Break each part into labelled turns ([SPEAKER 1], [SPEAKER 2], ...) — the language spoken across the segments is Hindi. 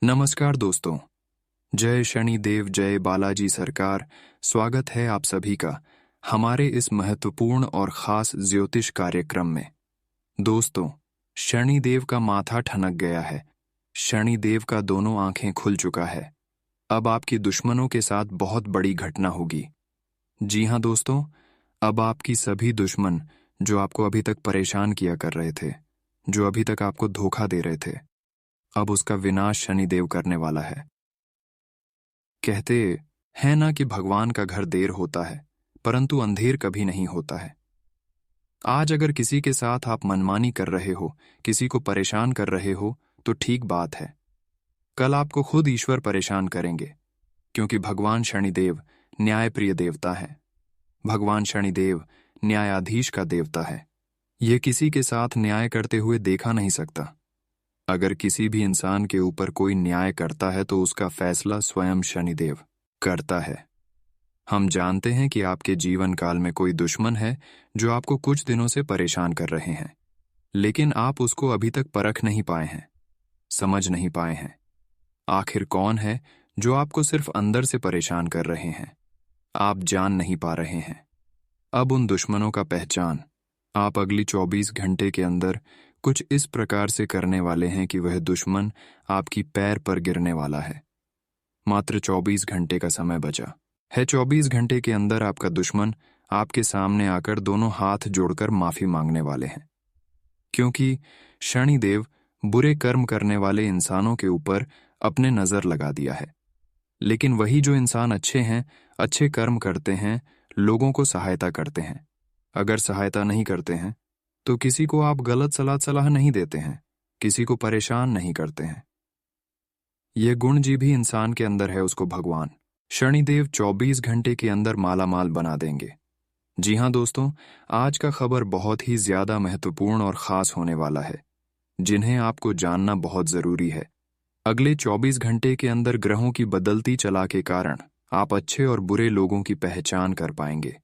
[SPEAKER 1] नमस्कार दोस्तों। जय शनिदेव, जय बालाजी सरकार। स्वागत है आप सभी का हमारे इस महत्वपूर्ण और खास ज्योतिष कार्यक्रम में। दोस्तों, शनिदेव का माथा ठनक गया है। शनिदेव का दोनों आंखें खुल चुका है। अब आपकी दुश्मनों के साथ बहुत बड़ी घटना होगी। जी हाँ दोस्तों, अब आपकी सभी दुश्मन जो आपको अभी तक परेशान किया कर रहे थे, जो अभी तक आपको धोखा दे रहे थे, अब उसका विनाश शनिदेव करने वाला है। कहते हैं ना कि भगवान का घर देर होता है, परंतु अंधेर कभी नहीं होता है। आज अगर किसी के साथ आप मनमानी कर रहे हो, किसी को परेशान कर रहे हो, तो ठीक बात है। कल आपको खुद ईश्वर परेशान करेंगे, क्योंकि भगवान शनिदेव न्यायप्रिय देवता है। भगवान शनिदेव न्यायाधीश का देवता है। ये किसी के साथ न्याय करते हुए देखा नहीं सकता। अगर किसी भी इंसान के ऊपर कोई न्याय करता है तो उसका फैसला स्वयं शनिदेव करता है। हम जानते हैं कि आपके जीवन काल में कोई दुश्मन है जो आपको कुछ दिनों से परेशान कर रहे हैं, लेकिन आप उसको अभी तक परख नहीं पाए हैं, समझ नहीं पाए हैं। आखिर कौन है जो आपको सिर्फ अंदर से परेशान कर रहे हैं, आप जान नहीं पा रहे हैं। अब उन दुश्मनों का पहचान आप अगली 24 घंटे के अंदर कुछ इस प्रकार से करने वाले हैं कि वह दुश्मन आपकी पैर पर गिरने वाला है। मात्र 24 घंटे का समय बचा है। 24 घंटे के अंदर आपका दुश्मन आपके सामने आकर दोनों हाथ जोड़कर माफी मांगने वाले हैं, क्योंकि शनिदेव बुरे कर्म करने वाले इंसानों के ऊपर अपने नजर लगा दिया है। लेकिन वही जो इंसान अच्छे हैं, अच्छे कर्म करते हैं, लोगों को सहायता करते हैं, अगर सहायता नहीं करते हैं तो किसी को आप गलत सलाह नहीं देते हैं, किसी को परेशान नहीं करते हैं। यह गुण जी भी इंसान के अंदर है, उसको भगवान शनिदेव 24 घंटे के अंदर मालामाल बना देंगे। जी हाँ दोस्तों, आज का खबर बहुत ही ज्यादा महत्वपूर्ण और खास होने वाला है, जिन्हें आपको जानना बहुत जरूरी है। अगले 24 घंटे के अंदर ग्रहों की बदलती चला के कारण आप अच्छे और बुरे लोगों की पहचान कर पाएंगे।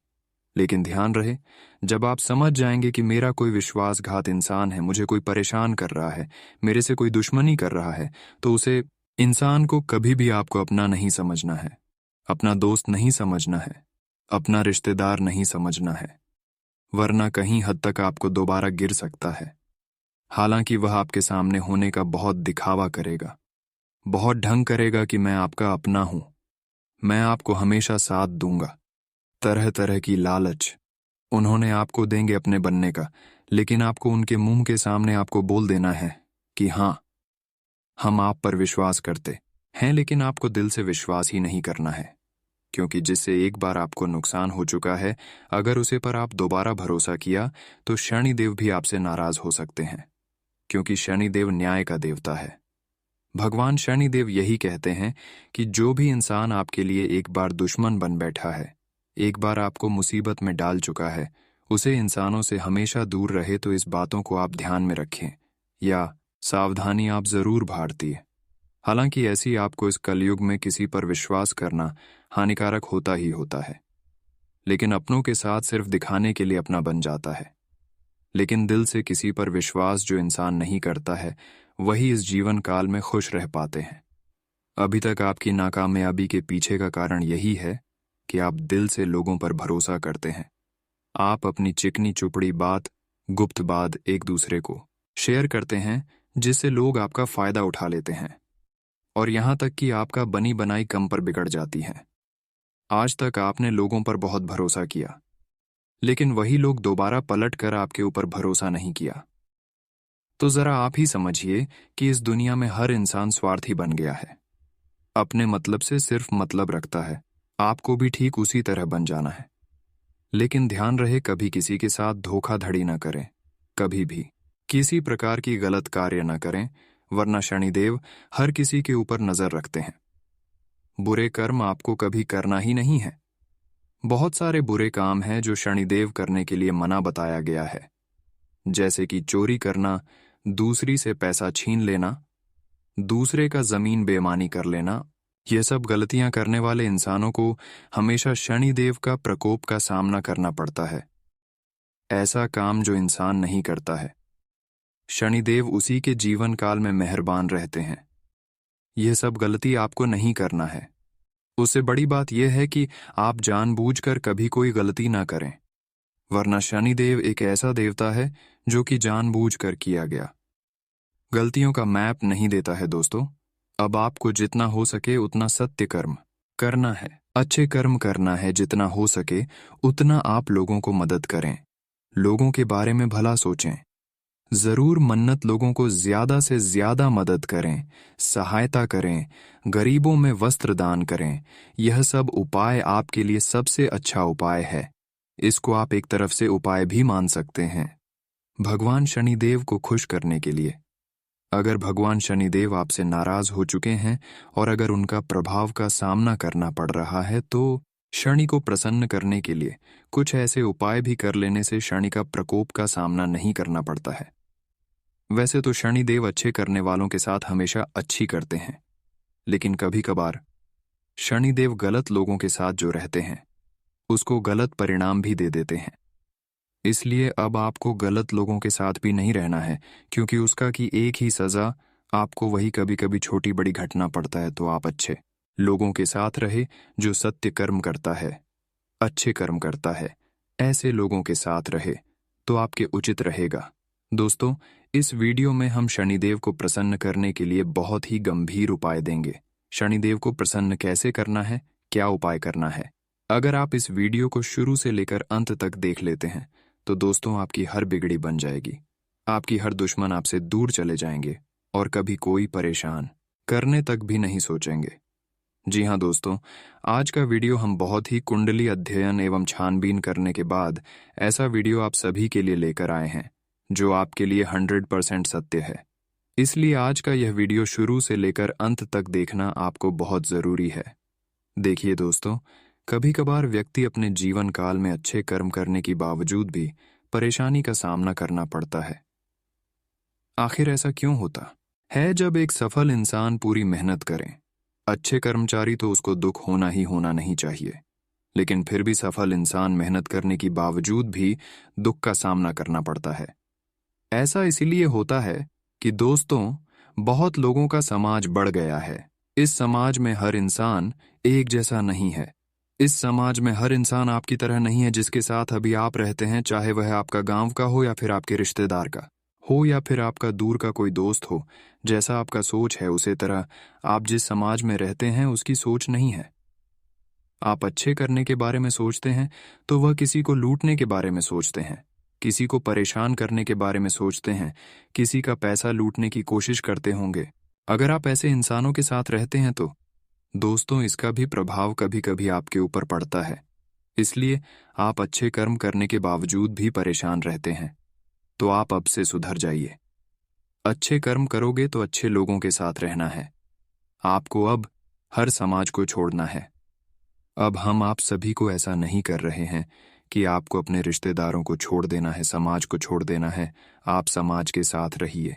[SPEAKER 1] लेकिन ध्यान रहे, जब आप समझ जाएंगे कि मेरा कोई विश्वासघात इंसान है, मुझे कोई परेशान कर रहा है, मेरे से कोई दुश्मनी कर रहा है, तो उसे इंसान को कभी भी आपको अपना नहीं समझना है, अपना दोस्त नहीं समझना है, अपना रिश्तेदार नहीं समझना है, वरना कहीं हद तक आपको दोबारा गिर सकता है। हालांकि वह आपके सामने होने का बहुत दिखावा करेगा, बहुत ढंग करेगा कि मैं आपका अपना हूं, मैं आपको हमेशा साथ दूंगा। तरह तरह की लालच उन्होंने आपको देंगे अपने बनने का, लेकिन आपको उनके मुंह के सामने आपको बोल देना है कि हाँ, हम आप पर विश्वास करते हैं, लेकिन आपको दिल से विश्वास ही नहीं करना है, क्योंकि जिससे एक बार आपको नुकसान हो चुका है, अगर उसे पर आप दोबारा भरोसा किया तो शनिदेव भी आपसे नाराज हो सकते हैं, क्योंकि शनिदेव न्याय का देवता है। भगवान शनिदेव यही कहते हैं कि जो भी इंसान आपके लिए एक बार दुश्मन बन बैठा है, एक बार आपको मुसीबत में डाल चुका है, उसे इंसानों से हमेशा दूर रहे। तो इस बातों को आप ध्यान में रखें, या सावधानी आप जरूर बरतिए। हालांकि ऐसी आपको इस कलयुग में किसी पर विश्वास करना हानिकारक होता ही होता है, लेकिन अपनों के साथ सिर्फ दिखाने के लिए अपना बन जाता है। लेकिन दिल से किसी पर विश्वास जो इंसान नहीं करता है, वही इस जीवन काल में खुश रह पाते हैं। अभी तक आपकी नाकामयाबी के पीछे का कारण यही है कि आप दिल से लोगों पर भरोसा करते हैं। आप अपनी चिकनी चुपड़ी बात, गुप्त बात एक दूसरे को शेयर करते हैं, जिससे लोग आपका फायदा उठा लेते हैं, और यहां तक कि आपका बनी बनाई कम पर बिगड़ जाती है। आज तक आपने लोगों पर बहुत भरोसा किया, लेकिन वही लोग दोबारा पलट कर आपके ऊपर भरोसा नहीं किया। तो जरा आप ही समझिए कि इस दुनिया में हर इंसान स्वार्थी बन गया है, अपने मतलब से सिर्फ मतलब रखता है। आपको भी ठीक उसी तरह बन जाना है। लेकिन ध्यान रहे, कभी किसी के साथ धोखाधड़ी न करें, कभी भी किसी प्रकार की गलत कार्य न करें, वरना शनिदेव हर किसी के ऊपर नजर रखते हैं। बुरे कर्म आपको कभी करना ही नहीं है। बहुत सारे बुरे काम हैं जो शनिदेव करने के लिए मना बताया गया है, जैसे कि चोरी करना, दूसरी से पैसा छीन लेना, दूसरे का जमीन बेईमानी कर लेना। ये सब गलतियां करने वाले इंसानों को हमेशा शनिदेव का प्रकोप का सामना करना पड़ता है। ऐसा काम जो इंसान नहीं करता है, शनिदेव उसी के जीवन काल में मेहरबान रहते हैं। यह सब गलती आपको नहीं करना है। उससे बड़ी बात यह है कि आप जानबूझकर कभी कोई गलती ना करें, वरना शनिदेव एक ऐसा देवता है जो कि जानबूझकर किया गया गलतियों का मैप नहीं देता है। दोस्तों, अब आपको जितना हो सके उतना सत्य कर्म करना है, अच्छे कर्म करना है। जितना हो सके उतना आप लोगों को मदद करें, लोगों के बारे में भला सोचें। जरूर मन्नत लोगों को ज्यादा से ज्यादा मदद करें, सहायता करें, गरीबों में वस्त्र दान करें। यह सब उपाय आपके लिए सबसे अच्छा उपाय है। इसको आप एक तरफ से उपाय भी मान सकते हैं, भगवान शनिदेव को खुश करने के लिए। अगर भगवान शनिदेव आपसे नाराज हो चुके हैं और अगर उनका प्रभाव का सामना करना पड़ रहा है, तो शनि को प्रसन्न करने के लिए कुछ ऐसे उपाय भी कर लेने से शनि का प्रकोप का सामना नहीं करना पड़ता है। वैसे तो शनिदेव अच्छे करने वालों के साथ हमेशा अच्छी करते हैं, लेकिन कभी कभार शनिदेव गलत लोगों के साथ जो रहते हैं उसको गलत परिणाम भी दे देते हैं। इसलिए अब आपको गलत लोगों के साथ भी नहीं रहना है, क्योंकि उसका की एक ही सजा आपको वही कभी कभी छोटी बड़ी घटना पड़ता है। तो आप अच्छे लोगों के साथ रहे, जो सत्य कर्म करता है, अच्छे कर्म करता है, ऐसे लोगों के साथ रहे तो आपके उचित रहेगा। दोस्तों, इस वीडियो में हम शनिदेव को प्रसन्न करने के लिए बहुत ही गंभीर उपाय देंगे। शनिदेव को प्रसन्न कैसे करना है, क्या उपाय करना है। अगर आप इस वीडियो को शुरू से लेकर अंत तक देख लेते हैं तो दोस्तों आपकी हर बिगड़ी बन जाएगी, आपकी हर दुश्मन आपसे दूर चले जाएंगे और कभी कोई परेशान करने तक भी नहीं सोचेंगे। जी हाँ दोस्तों, आज का वीडियो हम बहुत ही कुंडली अध्ययन एवं छानबीन करने के बाद ऐसा वीडियो आप सभी के लिए लेकर आए हैं जो आपके लिए 100% सत्य है। इसलिए आज का यह वीडियो शुरू से लेकर अंत तक देखना आपको बहुत जरूरी है। देखिए दोस्तों, कभी कभार व्यक्ति अपने जीवन काल में अच्छे कर्म करने की बावजूद भी परेशानी का सामना करना पड़ता है। आखिर ऐसा क्यों होता है? जब एक सफल इंसान पूरी मेहनत करे, अच्छे कर्मचारी, तो उसको दुख होना ही होना नहीं चाहिए। लेकिन फिर भी सफल इंसान मेहनत करने की बावजूद भी दुख का सामना करना पड़ता है। ऐसा इसीलिए होता है कि दोस्तों, बहुत लोगों का समाज बढ़ गया है। इस समाज में हर इंसान एक जैसा नहीं है। इस समाज में हर इंसान आपकी तरह नहीं है जिसके साथ अभी आप रहते हैं, चाहे वह आपका गांव का हो या फिर आपके रिश्तेदार का हो या फिर आपका दूर का कोई दोस्त हो। जैसा आपका सोच है उसी तरह आप जिस समाज में रहते हैं उसकी सोच नहीं है। आप अच्छे करने के बारे में सोचते हैं तो वह किसी को लूटने के बारे में सोचते हैं, किसी को परेशान करने के बारे में सोचते हैं, किसी का पैसा लूटने की कोशिश करते होंगे। अगर आप ऐसे इंसानों के साथ रहते हैं तो दोस्तों इसका भी प्रभाव कभी कभी आपके ऊपर पड़ता है। इसलिए आप अच्छे कर्म करने के बावजूद भी परेशान रहते हैं, तो आप अब से सुधर जाइए। अच्छे कर्म करोगे तो अच्छे लोगों के साथ रहना है। आपको अब हर समाज को छोड़ना है। अब हम आप सभी को ऐसा नहीं कर रहे हैं कि आपको अपने रिश्तेदारों को छोड़ देना है, समाज को छोड़ देना है। आप समाज के साथ रहिए,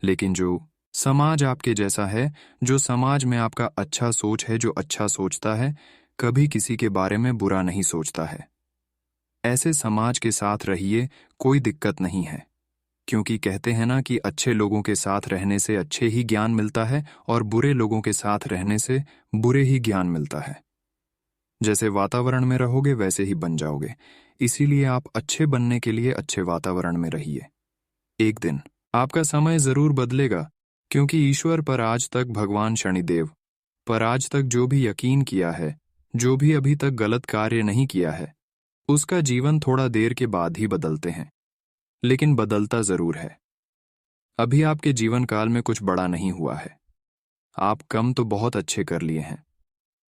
[SPEAKER 1] लेकिन जो समाज आपके जैसा है, जो समाज में आपका अच्छा सोच है, जो अच्छा सोचता है, कभी किसी के बारे में बुरा नहीं सोचता है, ऐसे समाज के साथ रहिए, कोई दिक्कत नहीं है। क्योंकि कहते हैं ना कि अच्छे लोगों के साथ रहने से अच्छे ही ज्ञान मिलता है और बुरे लोगों के साथ रहने से बुरे ही ज्ञान मिलता है। जैसे वातावरण में रहोगे वैसे ही बन जाओगे। इसीलिए आप अच्छे बनने के लिए अच्छे वातावरण में रहिए। एक दिन आपका समय जरूर बदलेगा, क्योंकि ईश्वर पर आज तक, भगवान शनिदेव पर आज तक जो भी यकीन किया है, जो भी अभी तक गलत कार्य नहीं किया है, उसका जीवन थोड़ा देर के बाद ही बदलते हैं, लेकिन बदलता जरूर है। अभी आपके जीवन काल में कुछ बड़ा नहीं हुआ है। आप कम तो बहुत अच्छे कर लिए हैं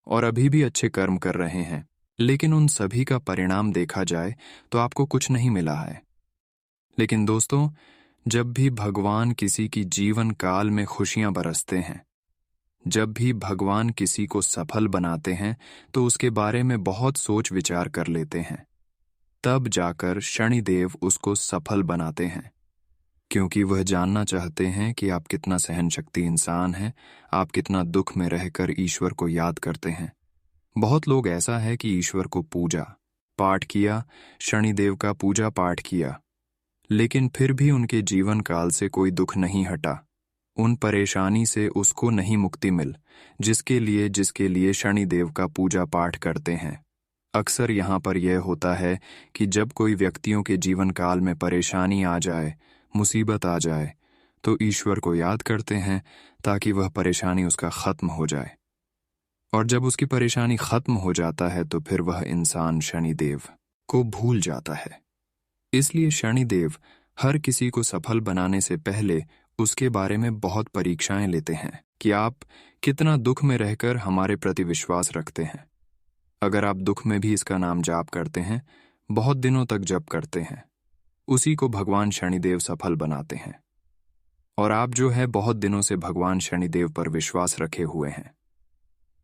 [SPEAKER 1] और अभी भी अच्छे कर्म कर रहे हैं, लेकिन उन सभी का परिणाम देखा जाए तो आपको कुछ नहीं मिला है। लेकिन दोस्तों, जब भी भगवान किसी की जीवन काल में खुशियां बरसते हैं, जब भी भगवान किसी को सफल बनाते हैं, तो उसके बारे में बहुत सोच विचार कर लेते हैं। तब जाकर शनिदेव उसको सफल बनाते हैं, क्योंकि वह जानना चाहते हैं कि आप कितना सहन शक्ति इंसान हैं, आप कितना दुख में रहकर ईश्वर को याद करते हैं। बहुत लोग ऐसा है कि ईश्वर को पूजा पाठ किया, शनिदेव का पूजा पाठ किया, लेकिन फिर भी उनके जीवन काल से कोई दुख नहीं हटा, उन परेशानी से उसको नहीं मुक्ति मिल जिसके लिए शनिदेव का पूजा पाठ करते हैं। अक्सर यहाँ पर यह होता है कि जब कोई व्यक्तियों के जीवन काल में परेशानी आ जाए, मुसीबत आ जाए, तो ईश्वर को याद करते हैं ताकि वह परेशानी उसका खत्म हो जाए। और जब उसकी परेशानी खत्म हो जाता है तो फिर वह इंसान शनिदेव को भूल जाता है। इसलिए शनिदेव हर किसी को सफल बनाने से पहले उसके बारे में बहुत परीक्षाएं लेते हैं कि आप कितना दुख में रहकर हमारे प्रति विश्वास रखते हैं। अगर आप दुख में भी इसका नाम जाप करते हैं, बहुत दिनों तक जप करते हैं, उसी को भगवान शनिदेव सफल बनाते हैं। और आप जो है बहुत दिनों से भगवान शनिदेव पर विश्वास रखे हुए हैं।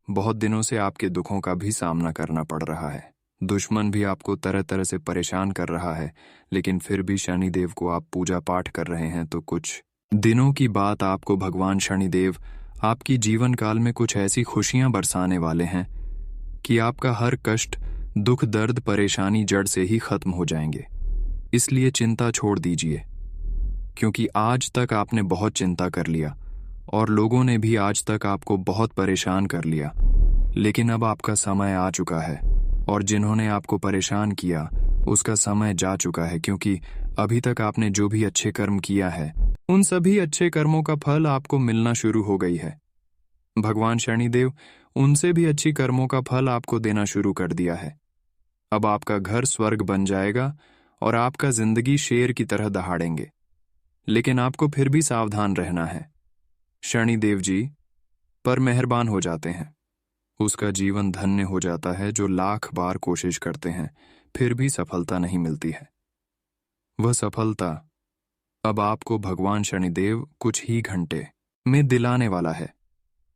[SPEAKER 1] बहुत दिनों से आपके दुखों का भी सामना करना पड़ रहा है, दुश्मन भी आपको तरह तरह से परेशान कर रहा है, लेकिन फिर भी शनिदेव को आप पूजा पाठ कर रहे हैं। तो कुछ दिनों की बात आपको भगवान शनिदेव आपकी जीवन काल में कुछ ऐसी खुशियां बरसाने वाले हैं कि आपका हर कष्ट, दुख, दर्द, परेशानी जड़ से ही खत्म हो जाएंगे। इसलिए चिंता छोड़ दीजिए, क्योंकि आज तक आपने बहुत चिंता कर लिया और लोगों ने भी आज तक आपको बहुत परेशान कर लिया। लेकिन अब आपका समय आ चुका है और जिन्होंने आपको परेशान किया उसका समय जा चुका है, क्योंकि अभी तक आपने जो भी अच्छे कर्म किया है उन सभी अच्छे कर्मों का फल आपको मिलना शुरू हो गई है। भगवान शनिदेव उनसे भी अच्छी कर्मों का फल आपको देना शुरू कर दिया है। अब आपका घर स्वर्ग बन जाएगा और आपका जिंदगी शेर की तरह दहाड़ेंगे। लेकिन आपको फिर भी सावधान रहना है। शनिदेव जी पर मेहरबान हो जाते हैं, उसका जीवन धन्य हो जाता है जो लाख बार कोशिश करते हैं फिर भी सफलता नहीं मिलती है। वह सफलता अब आपको भगवान शनिदेव कुछ ही घंटे में दिलाने वाला है।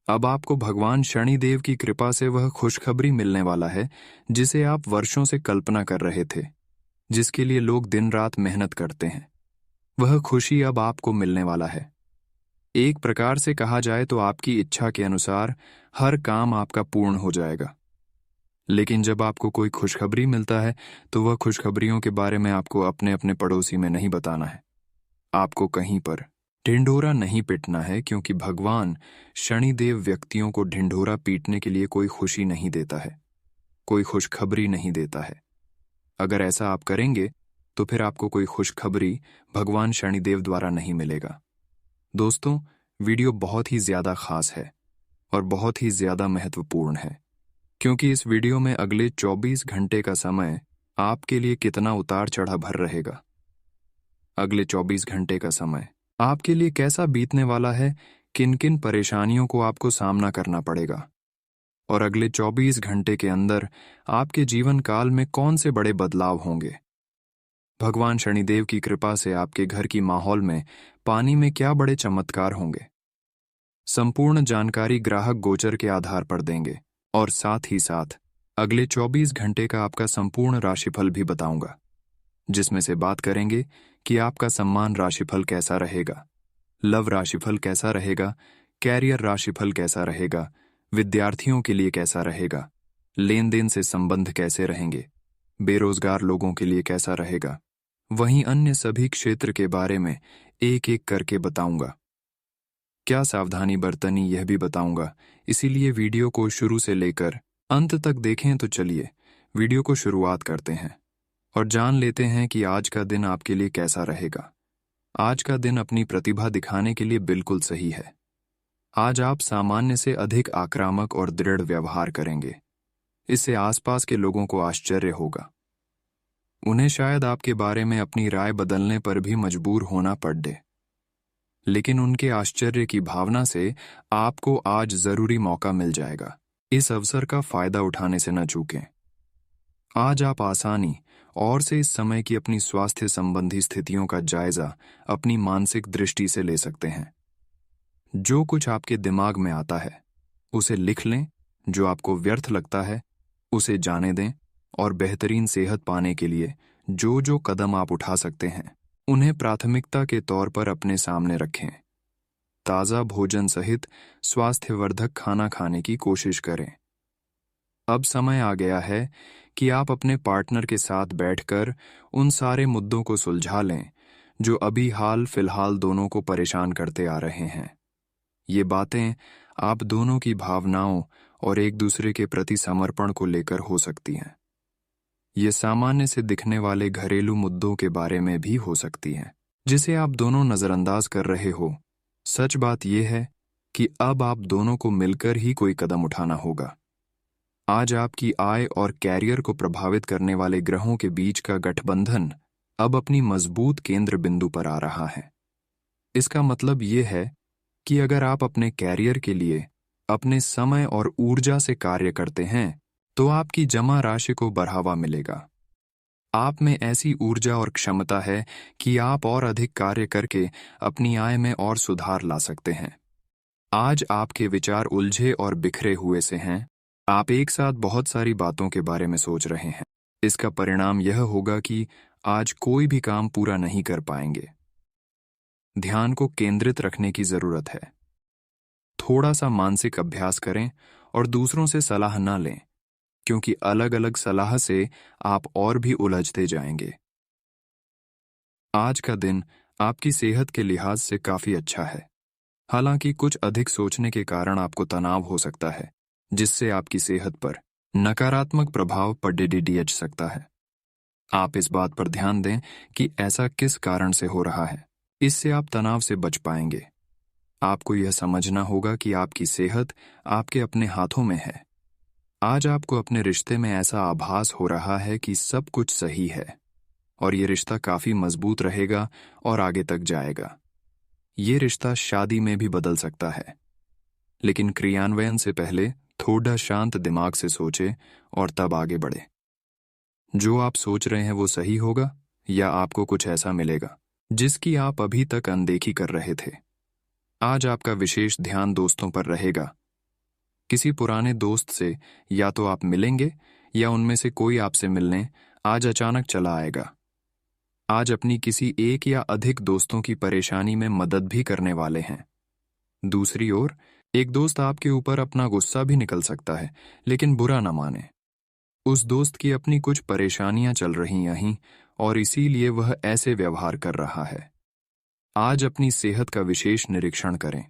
[SPEAKER 1] अब आपको भगवान शनिदेव की कृपा से वह खुशखबरी मिलने वाला है जिसे आप वर्षों से कल्पना कर रहे थे, जिसके लिए लोग दिन रात मेहनत करते हैं। वह खुशी अब आपको मिलने वाला है। एक प्रकार से कहा जाए तो आपकी इच्छा के अनुसार हर काम आपका पूर्ण हो जाएगा। लेकिन जब आपको कोई खुशखबरी मिलता है तो वह खुशखबरियों के बारे में आपको अपने अपने पड़ोसी में नहीं बताना है। आपको कहीं पर ढिंढोरा नहीं पीटना है, क्योंकि भगवान शनिदेव व्यक्तियों को ढिंढोरा पीटने के लिए कोई खुशी नहीं देता है, कोई खुशखबरी नहीं देता है। अगर ऐसा आप करेंगे तो फिर आपको कोई खुशखबरी भगवान शनिदेव द्वारा नहीं मिलेगा। दोस्तों, वीडियो बहुत ही ज्यादा खास है और बहुत ही ज्यादा महत्वपूर्ण है, क्योंकि इस वीडियो में अगले 24 घंटे का समय आपके लिए कितना उतार चढ़ा भर रहेगा। अगले 24 घंटे का समय आपके लिए कैसा बीतने वाला है, किन किन परेशानियों को आपको सामना करना पड़ेगा, और अगले 24 घंटे के अंदर आपके जीवन काल में कौन से बड़े बदलाव होंगे। भगवान शनिदेव की कृपा से आपके घर की माहौल में, पानी में क्या बड़े चमत्कार होंगे। संपूर्ण जानकारी ग्राहक गोचर के आधार पर देंगे और साथ ही साथ अगले 24 घंटे का आपका संपूर्ण राशिफल भी बताऊंगा, जिसमें से बात करेंगे कि आपका सम्मान राशिफल कैसा रहेगा, लव राशिफल कैसा रहेगा, कैरियर राशिफल कैसा रहेगा, विद्यार्थियों के लिए कैसा रहेगा, लेन देन से संबंध कैसे रहेंगे, बेरोजगार लोगों के लिए कैसा रहेगा, वहीं अन्य सभी क्षेत्र के बारे में एक एक करके बताऊंगा। क्या सावधानी बरतनी यह भी बताऊंगा, इसीलिए वीडियो को शुरू से लेकर अंत तक देखें। तो चलिए वीडियो को शुरुआत करते हैं और जान लेते हैं कि आज का दिन आपके लिए कैसा रहेगा। आज का दिन अपनी प्रतिभा दिखाने के लिए बिल्कुल सही है। आज आप सामान्य से अधिक आक्रामक और दृढ़ व्यवहार करेंगे। इससे आसपास के लोगों को आश्चर्य होगा। उन्हें शायद आपके बारे में अपनी राय बदलने पर भी मजबूर होना पड़े, लेकिन उनके आश्चर्य की भावना से आपको आज जरूरी मौका मिल जाएगा। इस अवसर का फायदा उठाने से न चूकें। आज आप आसानी और से इस समय की अपनी स्वास्थ्य संबंधी स्थितियों का जायजा अपनी मानसिक दृष्टि से ले सकते हैं। जो कुछ आपके दिमाग में आता है उसे लिख लें, जो आपको व्यर्थ लगता है उसे जाने दें, और बेहतरीन सेहत पाने के लिए जो जो कदम आप उठा सकते हैं उन्हें प्राथमिकता के तौर पर अपने सामने रखें। ताज़ा भोजन सहित स्वास्थ्यवर्धक खाना खाने की कोशिश करें। अब समय आ गया है कि आप अपने पार्टनर के साथ बैठकर उन सारे मुद्दों को सुलझा लें जो अभी हाल फिलहाल दोनों को परेशान करते आ रहे हैं। ये बातें आप दोनों की भावनाओं और एक दूसरे के प्रति समर्पण को लेकर हो सकती हैं। ये सामान्य से दिखने वाले घरेलू मुद्दों के बारे में भी हो सकती हैं, जिसे आप दोनों नजरअंदाज कर रहे हो। सच बात यह है कि अब आप दोनों को मिलकर ही कोई कदम उठाना होगा। आज आपकी आय और कैरियर को प्रभावित करने वाले ग्रहों के बीच का गठबंधन अब अपनी मजबूत केंद्र बिंदु पर आ रहा है। इसका मतलब यह है कि अगर आप अपने कैरियर के लिए अपने समय और ऊर्जा से कार्य करते हैं, तो आपकी जमा राशि को बढ़ावा मिलेगा। आप में ऐसी ऊर्जा और क्षमता है कि आप और अधिक कार्य करके अपनी आय में और सुधार ला सकते हैं। आज आपके विचार उलझे और बिखरे हुए से हैं। आप एक साथ बहुत सारी बातों के बारे में सोच रहे हैं। इसका परिणाम यह होगा कि आज कोई भी काम पूरा नहीं कर पाएंगे। ध्यान को केंद्रित रखने की जरूरत है। थोड़ा सा मानसिक अभ्यास करें और दूसरों से सलाह न लें, क्योंकि अलग अलग सलाह से आप और भी उलझते जाएंगे। आज का दिन आपकी सेहत के लिहाज से काफी अच्छा है। हालांकि कुछ अधिक सोचने के कारण आपको तनाव हो सकता है, जिससे आपकी सेहत पर नकारात्मक प्रभाव पड़ सकता है। आप इस बात पर ध्यान दें कि ऐसा किस कारण से हो रहा है। इससे आप तनाव से बच पाएंगे। आपको यह समझना होगा कि आपकी सेहत आपके अपने हाथों में है। आज आपको अपने रिश्ते में ऐसा आभास हो रहा है कि सब कुछ सही है और ये रिश्ता काफी मजबूत रहेगा और आगे तक जाएगा। ये रिश्ता शादी में भी बदल सकता है, लेकिन क्रियान्वयन से पहले थोड़ा शांत दिमाग से सोचें और तब आगे बढ़े। जो आप सोच रहे हैं वो सही होगा या आपको कुछ ऐसा मिलेगा जिसकी आप अभी तक अनदेखी कर रहे थे। आज आपका विशेष ध्यान दोस्तों पर रहेगा। किसी पुराने दोस्त से या तो आप मिलेंगे या उनमें से कोई आपसे मिलने आज अचानक चला आएगा। आज अपनी किसी एक या अधिक दोस्तों की परेशानी में मदद भी करने वाले हैं। दूसरी ओर, एक दोस्त आपके ऊपर अपना गुस्सा भी निकल सकता है, लेकिन बुरा न माने। उस दोस्त की अपनी कुछ परेशानियां चल रही यहीं और इसीलिए वह ऐसे व्यवहार कर रहा है। आज अपनी सेहत का विशेष निरीक्षण करें।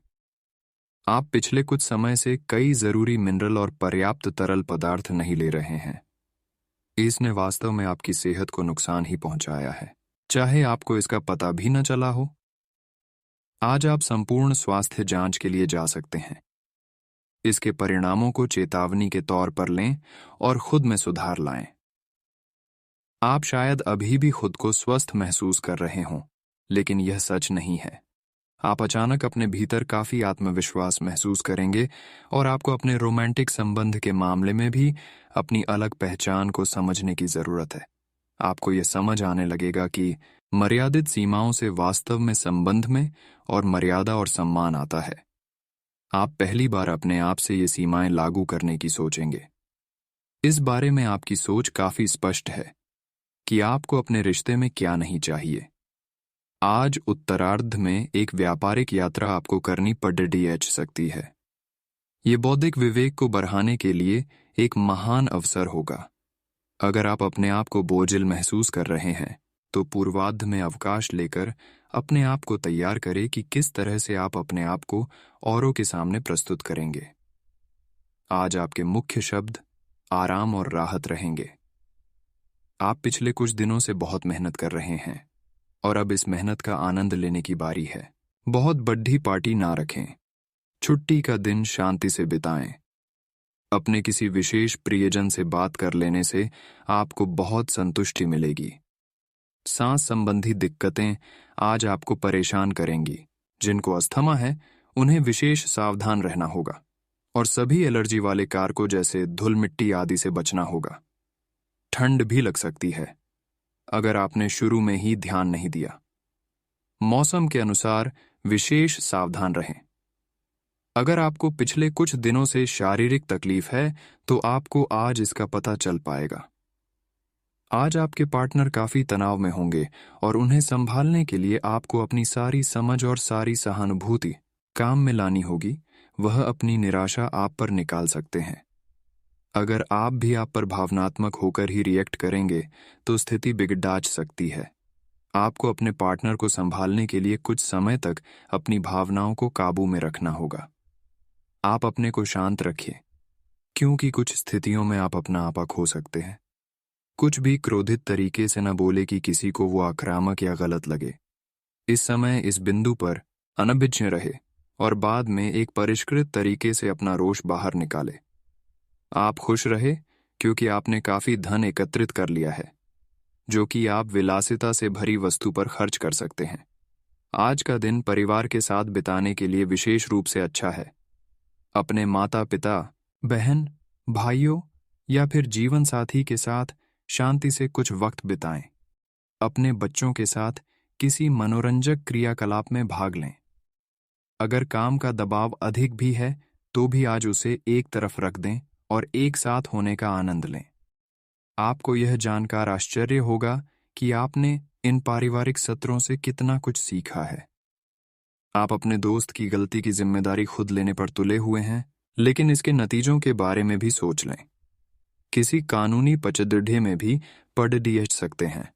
[SPEAKER 1] आप पिछले कुछ समय से कई जरूरी मिनरल और पर्याप्त तरल पदार्थ नहीं ले रहे हैं। इसने वास्तव में आपकी सेहत को नुकसान ही पहुंचाया है, चाहे आपको इसका पता भी न चला हो। आज आप संपूर्ण स्वास्थ्य जांच के लिए जा सकते हैं। इसके परिणामों को चेतावनी के तौर पर लें और खुद में सुधार लाएं। आप शायद अभी भी खुद को स्वस्थ महसूस कर रहे हों, लेकिन यह सच नहीं है। आप अचानक अपने भीतर काफी आत्मविश्वास महसूस करेंगे और आपको अपने रोमांटिक संबंध के मामले में भी अपनी अलग पहचान को समझने की जरूरत है। आपको यह समझ आने लगेगा कि मर्यादित सीमाओं से वास्तव में संबंध में और मर्यादा और सम्मान आता है। आप पहली बार अपने आप से ये सीमाएं लागू करने की सोचेंगे। इस बारे में आपकी सोच काफी स्पष्ट है कि आपको अपने रिश्ते में क्या नहीं चाहिए। आज उत्तरार्ध में एक व्यापारिक यात्रा आपको करनी पड़ सकती है। ये बौद्धिक विवेक को बढ़ाने के लिए एक महान अवसर होगा। अगर आप अपने आप को बोझिल महसूस कर रहे हैं, तो पूर्वार्ध में अवकाश लेकर अपने आप को तैयार करें कि किस तरह से आप अपने आप को औरों के सामने प्रस्तुत करेंगे। आज आपके मुख्य शब्द आराम और राहत रहेंगे। आप पिछले कुछ दिनों से बहुत मेहनत कर रहे हैं और अब इस मेहनत का आनंद लेने की बारी है। बहुत बड़ी पार्टी ना रखें। छुट्टी का दिन शांति से बिताएं। अपने किसी विशेष प्रियजन से बात कर लेने से आपको बहुत संतुष्टि मिलेगी। सांस संबंधी दिक्कतें आज आपको परेशान करेंगी। जिनको अस्थमा है, उन्हें विशेष सावधान रहना होगा और सभी एलर्जी वाले कारकों जैसे धूल मिट्टी आदि से बचना होगा। ठंड भी लग सकती है अगर आपने शुरू में ही ध्यान नहीं दिया। मौसम के अनुसार विशेष सावधान रहें। अगर आपको पिछले कुछ दिनों से शारीरिक तकलीफ है, तो आपको आज इसका पता चल पाएगा। आज आपके पार्टनर काफी तनाव में होंगे और उन्हें संभालने के लिए आपको अपनी सारी समझ और सारी सहानुभूति काम में लानी होगी। वह अपनी निराशा आप पर निकाल सकते हैं। अगर आप भी आप पर भावनात्मक होकर ही रिएक्ट करेंगे, तो स्थिति बिगड़ सकती है। आपको अपने पार्टनर को संभालने के लिए कुछ समय तक अपनी भावनाओं को काबू में रखना होगा। आप अपने को शांत रखिए, क्योंकि कुछ स्थितियों में आप अपना आपा खो सकते हैं। कुछ भी क्रोधित तरीके से न बोले कि किसी को वो आक्रामक या गलत लगे। इस समय इस बिंदु पर अनभिज्ञ रहे और बाद में एक परिष्कृत तरीके से अपना रोष बाहर निकाले। आप खुश रहे क्योंकि आपने काफी धन एकत्रित कर लिया है, जो कि आप विलासिता से भरी वस्तु पर खर्च कर सकते हैं। आज का दिन परिवार के साथ बिताने के लिए विशेष रूप से अच्छा है। अपने माता पिता, बहन, भाइयों या फिर जीवन साथी के साथ शांति से कुछ वक्त बिताएं। अपने बच्चों के साथ किसी मनोरंजक क्रियाकलाप में भाग लें। अगर काम का दबाव अधिक भी है तो भी आज उसे एक तरफ रख दें और एक साथ होने का आनंद लें। आपको यह जानकर आश्चर्य होगा कि आपने इन पारिवारिक सत्रों से कितना कुछ सीखा है। आप अपने दोस्त की गलती की जिम्मेदारी खुद लेने पर तुले हुए हैं, लेकिन इसके नतीजों के बारे में भी सोच लें। किसी कानूनी पचडंडे में भी पड़ सकते हैं।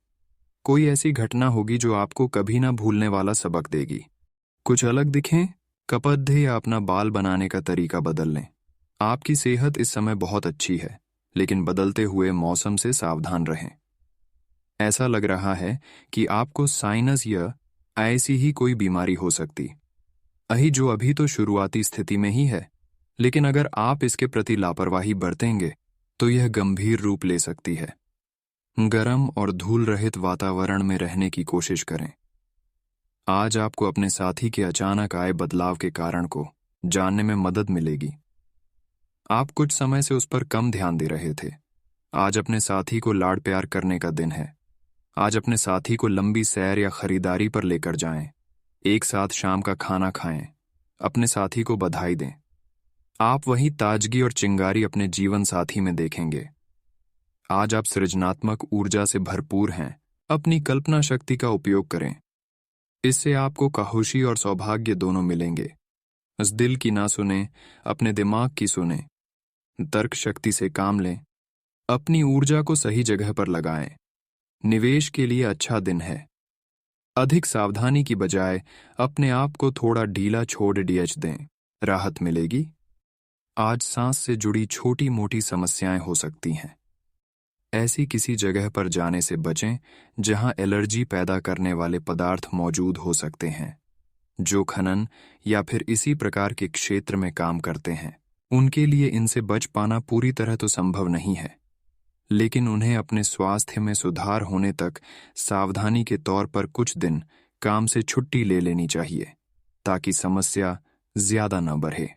[SPEAKER 1] कोई ऐसी घटना होगी जो आपको कभी ना भूलने वाला सबक देगी। कुछ अलग दिखें, कपड़े या अपना बाल बनाने का तरीका बदल लें। आपकी सेहत इस समय बहुत अच्छी है, लेकिन बदलते हुए मौसम से सावधान रहें। ऐसा लग रहा है कि आपको साइनस या ऐसी ही कोई बीमारी हो सकती जो अभी तो शुरुआती स्थिति में ही है, लेकिन अगर आप इसके प्रति लापरवाही बरतेंगे तो यह गंभीर रूप ले सकती है। गर्म और धूल रहित वातावरण में रहने की कोशिश करें। आज आपको अपने साथी के अचानक आए बदलाव के कारण को जानने में मदद मिलेगी। आप कुछ समय से उस पर कम ध्यान दे रहे थे। आज अपने साथी को लाड़ प्यार करने का दिन है। आज अपने साथी को लंबी सैर या खरीदारी पर लेकर जाएं। एक साथ शाम का खाना खाएं। अपने साथी को बधाई दें। आप वही ताजगी और चिंगारी अपने जीवन साथी में देखेंगे। आज आप सृजनात्मक ऊर्जा से भरपूर हैं। अपनी कल्पना शक्ति का उपयोग करें। इससे आपको खुशी और सौभाग्य दोनों मिलेंगे। उस दिल की ना सुने, अपने दिमाग की सुने। तर्क शक्ति से काम लें। अपनी ऊर्जा को सही जगह पर लगाएं। निवेश के लिए अच्छा दिन है। अधिक सावधानी की बजाय अपने आप को थोड़ा ढीला छोड़ दें। राहत मिलेगी। आज सांस से जुड़ी छोटी मोटी समस्याएं हो सकती हैं। ऐसी किसी जगह पर जाने से बचें जहां एलर्जी पैदा करने वाले पदार्थ मौजूद हो सकते हैं। जो खनन या फिर इसी प्रकार के क्षेत्र में काम करते हैं, उनके लिए इनसे बच पाना पूरी तरह तो संभव नहीं है, लेकिन उन्हें अपने स्वास्थ्य में सुधार होने तक सावधानी के तौर पर कुछ दिन काम से छुट्टी ले लेनी चाहिए, ताकि समस्या ज्यादा न बढ़े।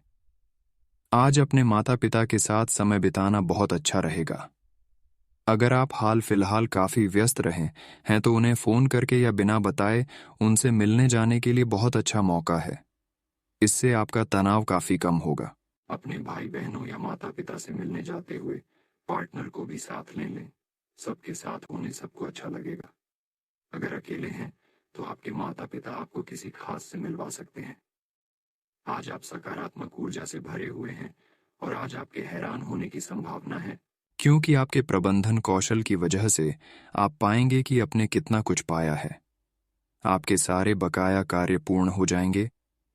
[SPEAKER 1] आज अपने माता पिता के साथ समय बिताना बहुत अच्छा रहेगा। अगर आप हाल फिलहाल काफी व्यस्त रहे हैं तो उन्हें फोन करके या बिना बताए उनसे मिलने जाने के लिए बहुत अच्छा मौका है। इससे आपका तनाव काफी कम होगा। अपने भाई बहनों या माता पिता से मिलने जाते हुए पार्टनर को भी साथ ले लें। सबके साथ होने सबको अच्छा लगेगा। अगर अकेले हैं तो आपके माता पिता आपको किसी खास से मिलवा सकते हैं। आज आप सकारात्मक ऊर्जा से भरे हुए हैं और आज आपके हैरान होने की संभावना है, क्योंकि आपके प्रबंधन कौशल की वजह से आप पाएंगे कि आपने कितना कुछ पाया है। आपके सारे बकाया कार्य पूर्ण हो जाएंगे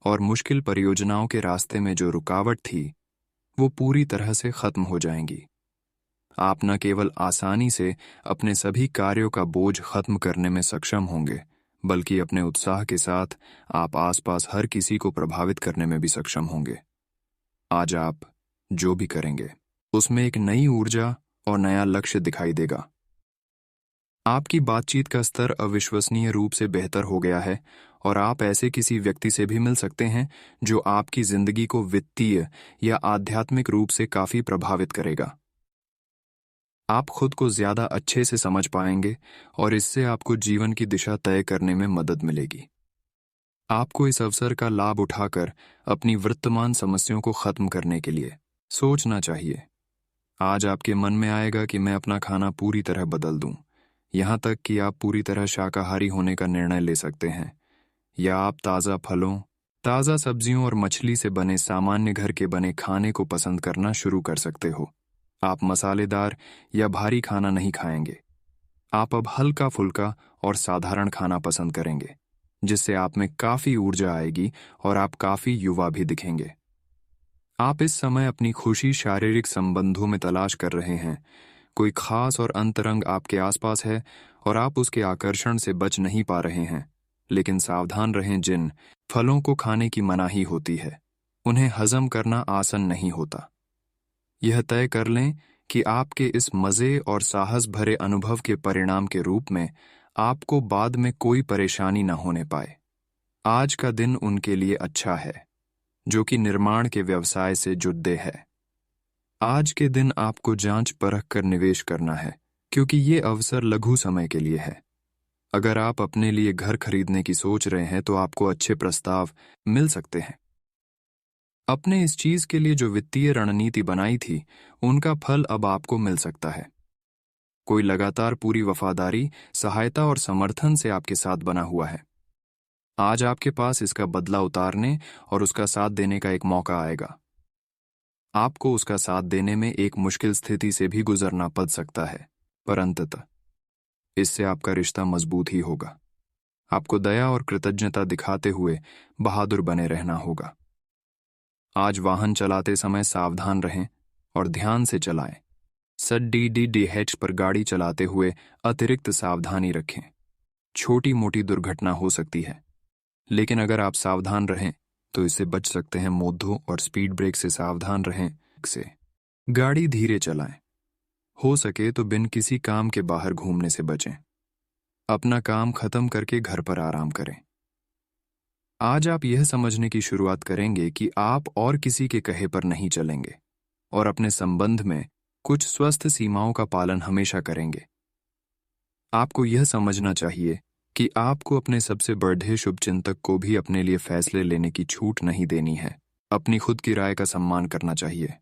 [SPEAKER 1] और मुश्किल परियोजनाओं के रास्ते में जो रुकावट थी वो पूरी तरह से खत्म हो जाएंगी। आप न केवल आसानी से अपने सभी कार्यों का बोझ खत्म करने में सक्षम होंगे, बल्कि अपने उत्साह के साथ आप आसपास हर किसी को प्रभावित करने में भी सक्षम होंगे। आज आप जो भी करेंगे उसमें एक नई ऊर्जा और नया लक्ष्य दिखाई देगा। आपकी बातचीत का स्तर अविश्वसनीय रूप से बेहतर हो गया है और आप ऐसे किसी व्यक्ति से भी मिल सकते हैं जो आपकी जिंदगी को वित्तीय या आध्यात्मिक रूप से काफी प्रभावित करेगा। आप खुद को ज्यादा अच्छे से समझ पाएंगे और इससे आपको जीवन की दिशा तय करने में मदद मिलेगी। आपको इस अवसर का लाभ उठाकर अपनी वर्तमान समस्याओं को खत्म करने के लिए सोचना चाहिए। आज आपके मन में आएगा कि मैं अपना खाना पूरी तरह बदल दूं, यहाँ तक कि आप पूरी तरह शाकाहारी होने का निर्णय ले सकते हैं, या आप ताज़ा फलों, ताज़ा सब्जियों और मछली से बने सामान्य घर के बने खाने को पसंद करना शुरू कर सकते हो। आप मसालेदार या भारी खाना नहीं खाएंगे। आप अब हल्का फुल्का और साधारण खाना पसंद करेंगे, जिससे आप में काफी ऊर्जा आएगी और आप काफी युवा भी दिखेंगे। आप इस समय अपनी खुशी शारीरिक संबंधों में तलाश कर रहे हैं। कोई खास और अंतरंग आपके आसपास है और आप उसके आकर्षण से बच नहीं पा रहे हैं। लेकिन सावधान रहें, जिन फलों को खाने की मनाही होती है, उन्हें हजम करना आसान नहीं होता। यह तय कर लें कि आपके इस मजे और साहस भरे अनुभव के परिणाम के रूप में आपको बाद में कोई परेशानी न होने पाए। आज का दिन उनके लिए अच्छा है जो कि निर्माण के व्यवसाय से जुड़े है। आज के दिन आपको जांच परख कर निवेश करना है, क्योंकि ये अवसर लघु समय के लिए है। अगर आप अपने लिए घर खरीदने की सोच रहे हैं तो आपको अच्छे प्रस्ताव मिल सकते हैं। अपने इस चीज के लिए जो वित्तीय रणनीति बनाई थी, उनका फल अब आपको मिल सकता है। कोई लगातार पूरी वफादारी, सहायता और समर्थन से आपके साथ बना हुआ है। आज आपके पास इसका बदला उतारने और उसका साथ देने का एक मौका आएगा। आपको उसका साथ देने में एक मुश्किल स्थिति से भी गुजरना पड़ सकता है, पर अंततः इससे आपका रिश्ता मजबूत ही होगा। आपको दया और कृतज्ञता दिखाते हुए बहादुर बने रहना होगा। आज वाहन चलाते समय सावधान रहें और ध्यान से चलाएं। SDDDH पर गाड़ी चलाते हुए अतिरिक्त सावधानी रखें। छोटी मोटी दुर्घटना हो सकती है, लेकिन अगर आप सावधान रहें तो इससे बच सकते हैं। मोड़ों और स्पीड ब्रेक से सावधान रहें। से गाड़ी धीरे चलाएं। हो सके तो बिन किसी काम के बाहर घूमने से बचें। अपना काम खत्म करके घर पर आराम करें। आज आप यह समझने की शुरुआत करेंगे कि आप और किसी के कहे पर नहीं चलेंगे और अपने संबंध में कुछ स्वस्थ सीमाओं का पालन हमेशा करेंगे। आपको यह समझना चाहिए कि आपको अपने सबसे बड़े शुभचिंतक को भी अपने लिए फैसले लेने की छूट नहीं देनी है। अपनी खुद की राय का सम्मान करना चाहिए।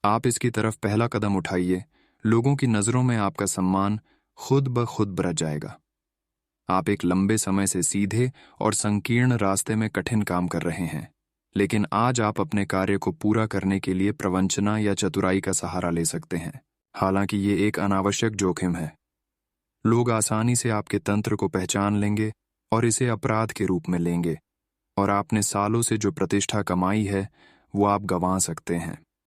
[SPEAKER 1] आप इसकी तरफ पहला कदम उठाइए। लोगों की नजरों में आपका सम्मान खुद ब खुद बढ़ जाएगा। आप एक लंबे समय से सीधे और संकीर्ण रास्ते में कठिन काम कर रहे हैं, लेकिन आज आप अपने कार्य को पूरा करने के लिए प्रवंचना या चतुराई का सहारा ले सकते हैं। हालांकि ये एक अनावश्यक जोखिम है। लोग आसानी से आपके तंत्र को पहचान लेंगे और इसे अपराध के रूप में लेंगे, और आपने सालों से जो प्रतिष्ठा कमाई है वो आप गंवा सकते हैं।